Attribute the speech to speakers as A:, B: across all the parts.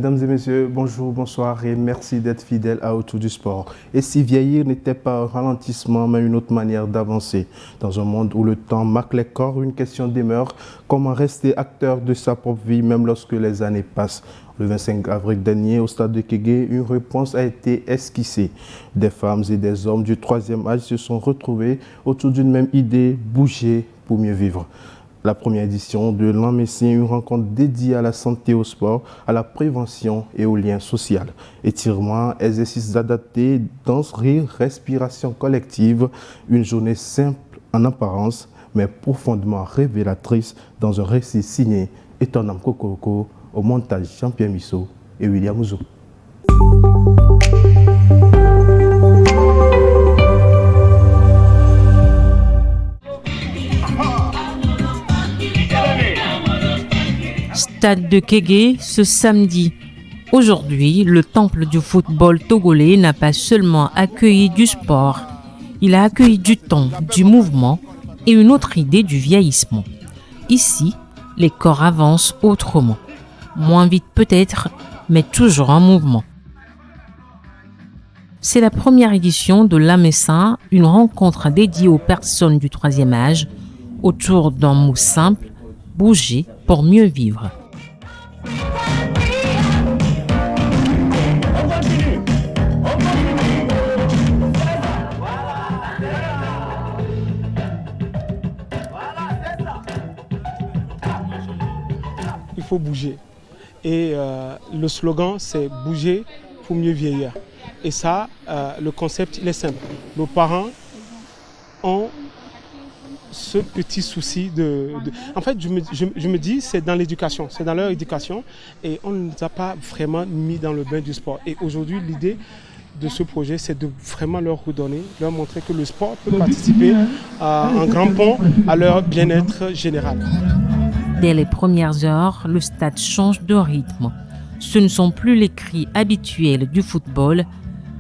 A: Mesdames et messieurs, bonjour, bonsoir et merci d'être fidèles à Autour du sport. Et si vieillir n'était pas un ralentissement, mais une autre manière d'avancer, dans un monde où le temps marque les corps, une question demeure, comment rester acteur de sa propre vie même lorsque les années passent? Le 25 avril dernier, au stade de Kégué, une réponse a été esquissée. Des femmes et des hommes du troisième âge se sont retrouvés autour d'une même idée, bouger pour mieux vivre. La première édition de l'An Messin, une rencontre dédiée à la santé, au sport, à la prévention et au lien social. Étirements, exercices adaptés, danse, rire, respiration collective. Une journée simple en apparence, mais profondément révélatrice dans un récit signé Étonnam Kokoko, au montage Jean-Pierre Missot et William Ouzou.
B: Stade de Kégué ce samedi. Aujourd'hui, le temple du football togolais n'a pas seulement accueilli du sport, il a accueilli du temps, du mouvement et une autre idée du vieillissement. Ici, les corps avancent autrement. Moins vite peut-être, mais toujours en mouvement. C'est la première édition de l'An Messin, une rencontre dédiée aux personnes du troisième âge, autour d'un mot simple, bouger pour mieux vivre.
C: Il faut bouger. Et le slogan, c'est « Bouger pour mieux vieillir ». Et ça, le concept, il est simple. Nos parents ont ce petit souci En fait, je me dis, c'est dans l'éducation, c'est dans leur éducation. Et on ne nous a pas vraiment mis dans le bain du sport. Et aujourd'hui, l'idée de ce projet, c'est de vraiment leur redonner, leur montrer que le sport peut participer en grand pont à leur bien-être général.
B: Dès les premières heures, le stade change de rythme. Ce ne sont plus les cris habituels du football,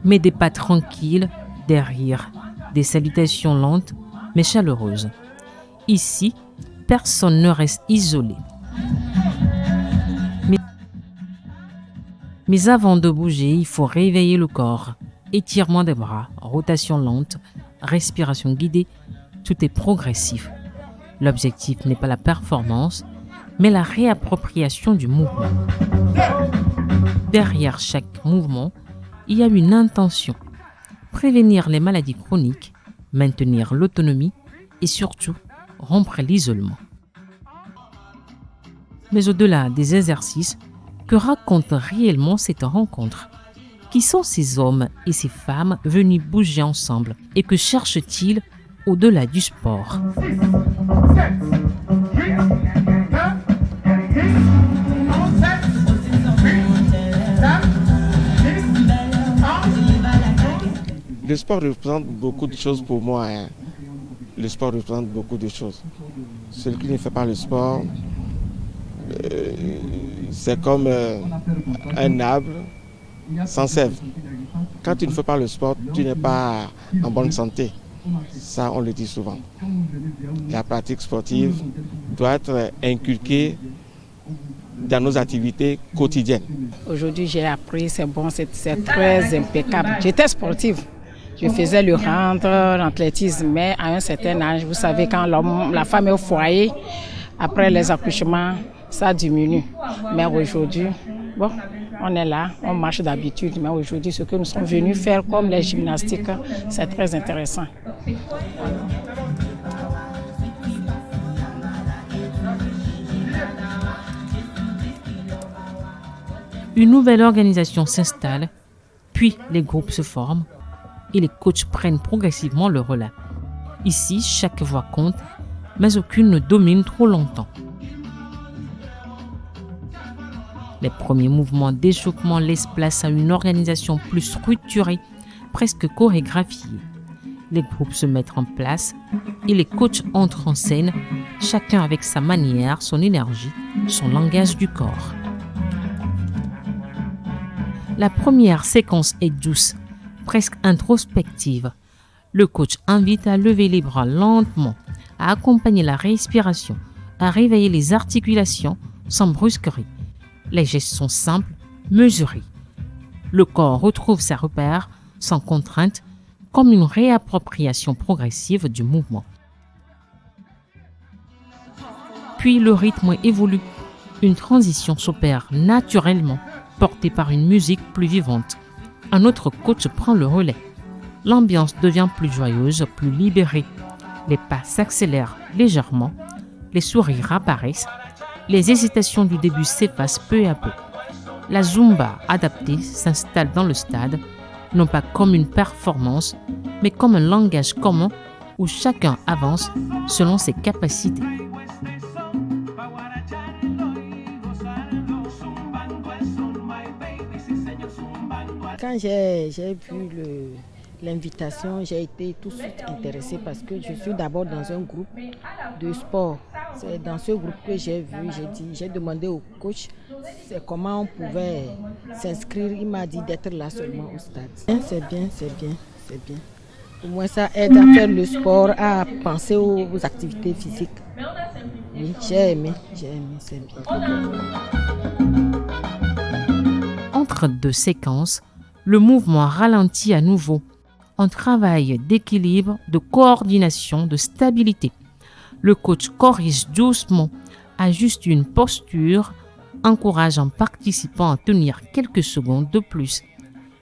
B: mais des pas tranquilles, des rires, des salutations lentes mais chaleureuses. Ici, personne ne reste isolé. Mais avant de bouger, il faut réveiller le corps. Étirement des bras, rotation lente, respiration guidée, tout est progressif. L'objectif n'est pas la performance, mais la réappropriation du mouvement. Derrière chaque mouvement, il y a une intention. Prévenir les maladies chroniques, maintenir l'autonomie et surtout rompre l'isolement. Mais au-delà des exercices, que raconte réellement cette rencontre? Qui sont ces hommes et ces femmes venus bouger ensemble et que cherchent-ils au-delà du sport?
D: Le sport représente beaucoup de choses pour moi. Le sport représente beaucoup de choses. Celui qui ne fait pas le sport, c'est comme un arbre sans sève. Quand tu ne fais pas le sport, tu n'es pas en bonne santé. Ça, on le dit souvent. La pratique sportive doit être inculquée dans nos activités quotidiennes.
E: Aujourd'hui, j'ai appris, c'est bon, c'est très impeccable. J'étais sportive. Je faisais le rentre, l'athlétisme, mais à un certain âge, vous savez, quand la femme est au foyer, après les accouchements, ça diminue. Mais aujourd'hui, bon, on est là, on marche d'habitude, mais aujourd'hui, ce que nous sommes venus faire comme les gymnastiques, c'est très intéressant.
B: Une nouvelle organisation s'installe, puis les groupes se forment et les coachs prennent progressivement le relais. Ici, chaque voix compte, mais aucune ne domine trop longtemps. Les premiers mouvements d'échauffement laissent place à une organisation plus structurée, presque chorégraphiée. Les groupes se mettent en place et les coachs entrent en scène, chacun avec sa manière, son énergie, son langage du corps. La première séquence est douce, presque introspective. Le coach invite à lever les bras lentement, à accompagner la respiration, à réveiller les articulations sans brusquerie. Les gestes sont simples mesurée. Le corps retrouve ses repères sans contrainte, comme une réappropriation progressive du mouvement. Puis le rythme évolue. Une transition s'opère naturellement, portée par une musique plus vivante. Un autre coach prend le relais. L'ambiance devient plus joyeuse, plus libérée. Les pas s'accélèrent légèrement, les sourires apparaissent, les hésitations du début s'effacent peu à peu. La Zumba adaptée s'installe dans le stade, non pas comme une performance, mais comme un langage commun où chacun avance selon ses capacités.
E: Quand j'ai vu l'invitation, j'ai été tout de suite intéressée parce que je suis d'abord dans un groupe de sport. C'est dans ce groupe que j'ai vu, j'ai demandé au coach comment on pouvait s'inscrire. Il m'a dit d'être là seulement au stade. C'est bien. Au moins ça aide à faire le sport, à penser aux activités physiques. Oui, j'ai aimé, c'est bien.
B: Entre deux séquences, le mouvement ralentit à nouveau. Un travail d'équilibre, de coordination, de stabilité. Le coach corrige doucement, ajuste une posture, encourage un participant à tenir quelques secondes de plus.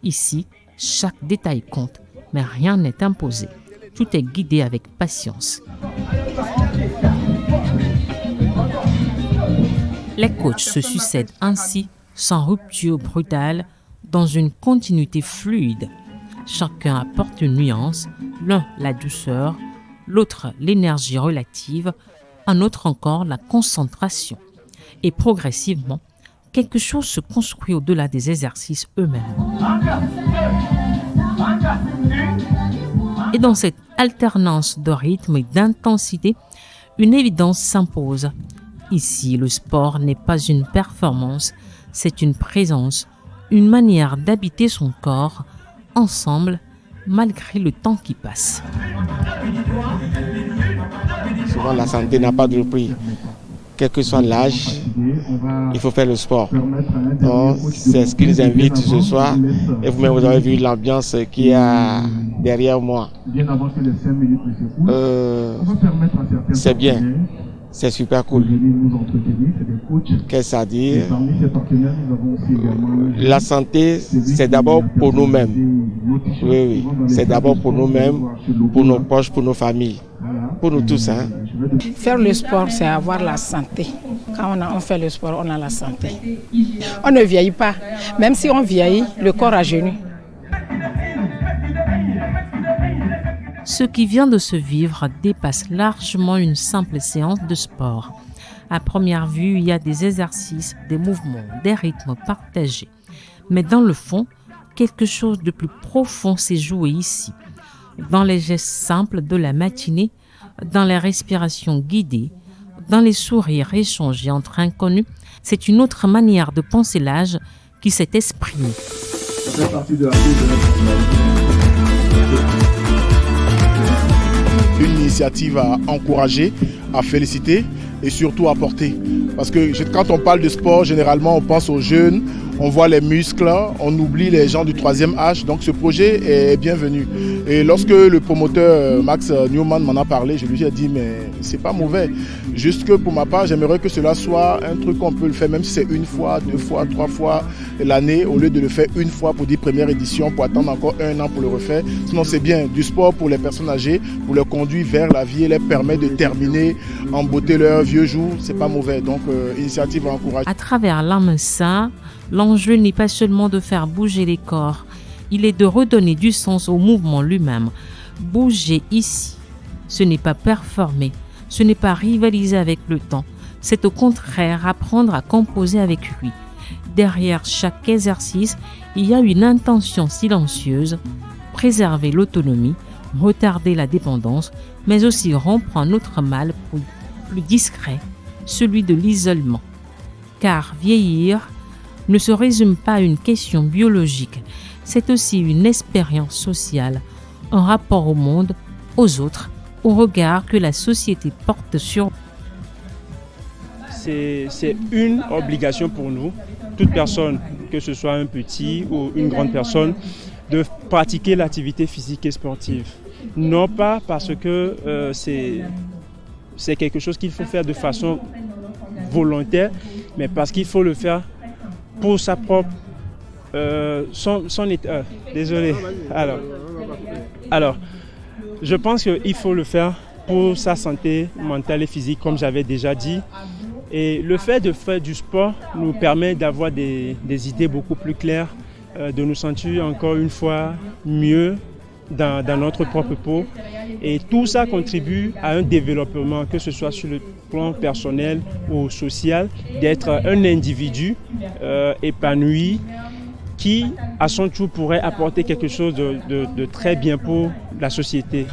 B: Ici, chaque détail compte, mais rien n'est imposé. Tout est guidé avec patience. Les coachs se succèdent ainsi, sans rupture brutale, dans une continuité fluide. Chacun apporte une nuance, l'un la douceur, l'autre l'énergie relative, un autre encore la concentration. Et progressivement, quelque chose se construit au-delà des exercices eux-mêmes. Et dans cette alternance de rythme et d'intensité, une évidence s'impose. Ici, le sport n'est pas une performance, c'est une présence, une manière d'habiter son corps, ensemble, malgré le temps qui passe.
D: Souvent, la santé n'a pas de prix. Quel que soit l'âge, il faut faire le sport. Donc, c'est ce qui nous invite ce soir. Et vous-même, vous avez vu l'ambiance qu'il y a derrière moi. C'est bien. C'est super cool. Qu'est-ce à dire? La santé, c'est d'abord pour nous-mêmes. Oui. C'est d'abord pour nous-mêmes, pour nos proches, pour nos familles. Pour nous tous.
E: Faire le sport, c'est avoir la santé. Quand on fait le sport, on a la santé. On ne vieillit pas. Même si on vieillit, le corps rajeunit.
B: Ce qui vient de se vivre dépasse largement une simple séance de sport. À première vue, il y a des exercices, des mouvements, des rythmes partagés. Mais dans le fond, quelque chose de plus profond s'est joué ici. Dans les gestes simples de la matinée, dans les respirations guidées, dans les sourires échangés entre inconnus, c'est une autre manière de penser l'âge qui s'est exprimée.
F: Ça fait partie de la Une initiative à encourager, à féliciter et surtout à porter. Parce que quand on parle de sport, généralement on pense aux jeunes, on voit les muscles, on oublie les gens du troisième âge. Donc ce projet est bienvenu. Et lorsque le promoteur Max Newman m'en a parlé, je lui ai dit mais c'est pas mauvais. Juste que pour ma part, j'aimerais que cela soit un truc qu'on peut le faire, même si c'est une fois, 2 fois, 3 fois l'année, au lieu de le faire une fois pour 10 premières éditions, pour attendre encore 1 an pour le refaire. Sinon c'est bien, du sport pour les personnes âgées, pour les conduire vers la vie et les permet de terminer en beauté leur vieux jour, c'est pas mauvais. Donc initiative à encourager.
B: À travers l'AMSA, l'enjeu n'est pas seulement de faire bouger les corps, il est de redonner du sens au mouvement lui-même. Bouger ici, ce n'est pas performer, ce n'est pas rivaliser avec le temps, c'est au contraire apprendre à composer avec lui. Derrière chaque exercice, il y a une intention silencieuse, préserver l'autonomie, retarder la dépendance, mais aussi rompre un autre mal plus discret, celui de l'isolement. Car vieillir ne se résume pas à une question biologique, c'est aussi une expérience sociale, un rapport au monde, aux autres, au regard que la société porte sur nous.
G: C'est une obligation pour nous, toute personne, que ce soit un petit ou une grande personne, de pratiquer l'activité physique et sportive. Non pas parce que c'est quelque chose qu'il faut faire de façon volontaire, mais parce qu'il faut le faire pour sa propre son état. Désolé. Alors, je pense qu'il faut le faire pour sa santé mentale et physique, comme j'avais déjà dit. Et le fait de faire du sport nous permet d'avoir des idées beaucoup plus claires, de nous sentir encore une fois mieux dans notre propre peau. Et tout ça contribue à un développement, que ce soit sur le plan personnel ou social, d'être un individu épanoui qui, à son tour, pourrait apporter quelque chose de très bien pour la société.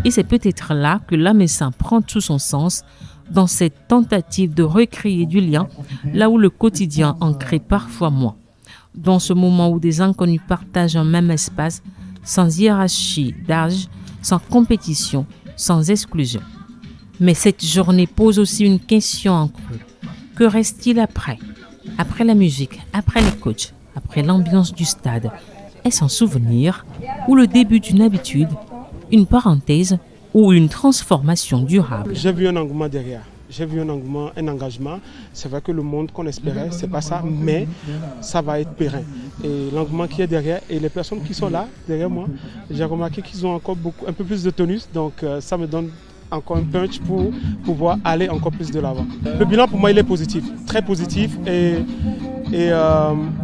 B: Et c'est peut-être là que l'Amessin prend tout son sens dans cette tentative de recréer du lien, là où le quotidien en crée parfois moins. Dans ce moment où des inconnus partagent un même espace, sans hiérarchie d'âge, sans compétition, sans exclusion. Mais cette journée pose aussi une question en creux. Que reste-t-il après ? Après la musique, après les coachs, après l'ambiance du stade? Est-ce un souvenir ou le début d'une habitude, une parenthèse ou une transformation durable?
C: J'ai vu un engouement derrière. J'ai vu un engouement, un engagement. C'est vrai que le monde qu'on espérait, c'est pas ça, mais ça va être périn. Et l'engouement qui est derrière et les personnes qui sont là, derrière moi, j'ai remarqué qu'ils ont encore un peu plus de tonus. Donc ça me donne encore un punch pour pouvoir aller encore plus de l'avant. Le bilan pour moi, il est positif, très positif. Et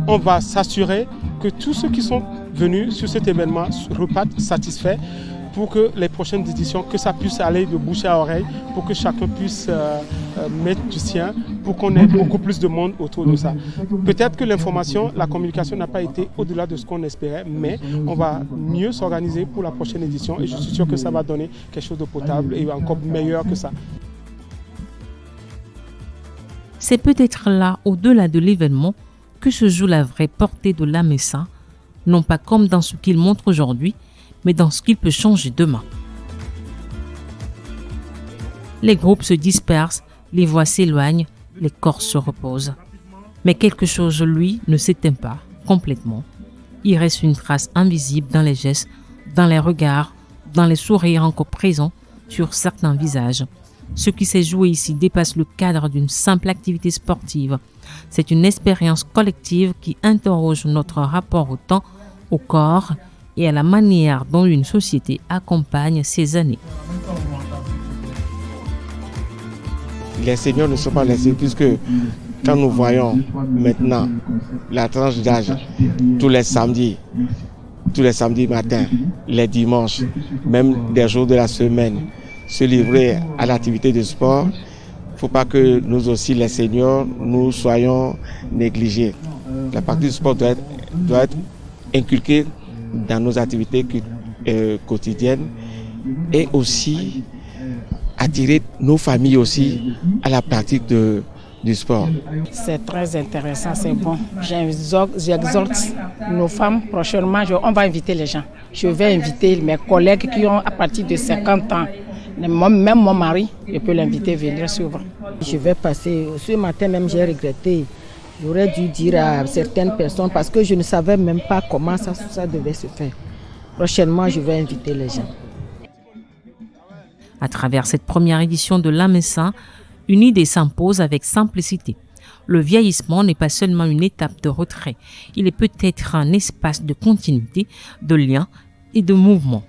C: on va s'assurer que tous ceux qui sont venus sur cet événement repartent satisfaits, pour que les prochaines éditions, que ça puisse aller de bouche à oreille, pour que chacun puisse mettre du sien, pour qu'on ait beaucoup plus de monde autour de ça. Peut-être que l'information, la communication n'a pas été au-delà de ce qu'on espérait, mais on va mieux s'organiser pour la prochaine édition et je suis sûr que ça va donner quelque chose de potable et encore meilleur que ça.
B: C'est peut-être là, au-delà de l'événement, que se joue la vraie portée de l'Amessin, non pas comme dans ce qu'il montre aujourd'hui, mais dans ce qu'il peut changer demain. Les groupes se dispersent, les voix s'éloignent, les corps se reposent. Mais quelque chose, lui, ne s'éteint pas complètement. Il reste une trace invisible dans les gestes, dans les regards, dans les sourires encore présents sur certains visages. Ce qui s'est joué ici dépasse le cadre d'une simple activité sportive. C'est une expérience collective qui interroge notre rapport au temps, au corps et à la manière dont une société accompagne ces années.
D: Les seniors ne sont pas laissés puisque quand nous voyons maintenant la tranche d'âge tous les samedis matins, les dimanches, même des jours de la semaine, se livrer à l'activité de sport, il ne faut pas que nous aussi, les seniors, nous soyons négligés. La pratique du sport doit être inculquée dans nos activités quotidiennes et aussi attirer nos familles aussi à la pratique du sport.
E: C'est très intéressant, c'est bon. J'exhorte nos femmes, prochainement, on va inviter les gens. Je vais inviter mes collègues qui ont à partir de 50 ans. Même mon mari, je peux l'inviter à venir suivre.
H: Je vais passer, ce matin même j'ai regretté. J'aurais dû dire à certaines personnes parce que je ne savais même pas comment ça devait se faire. Prochainement, je vais inviter les gens.
B: À travers cette première édition de l'Amessin, une idée s'impose avec simplicité. Le vieillissement n'est pas seulement une étape de retrait, il est peut-être un espace de continuité, de lien et de mouvement.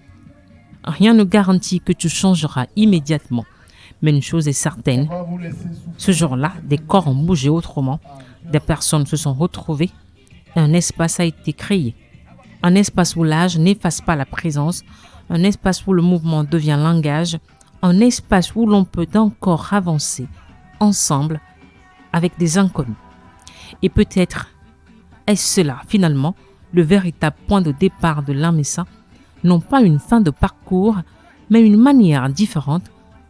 B: Rien ne garantit que tu changeras immédiatement. Mais une chose est certaine, ce jour-là, des corps ont bougé autrement, des personnes se sont retrouvées, et un espace a été créé. Un espace où l'âge n'efface pas la présence, un espace où le mouvement devient langage, un espace où l'on peut encore avancer ensemble avec des inconnus. Et peut-être est-ce cela, finalement, le véritable point de départ de l'Amessin, non pas une fin de parcours, mais une manière différente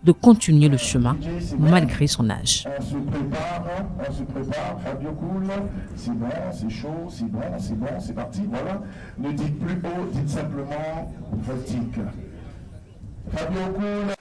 B: de continuer le chemin malgré son âge.
I: On se prépare, Fabio Cool, c'est bon, c'est chaud, c'est bon, c'est parti, voilà. Ne dites plus haut, dites simplement fatigue. Fabio Cool.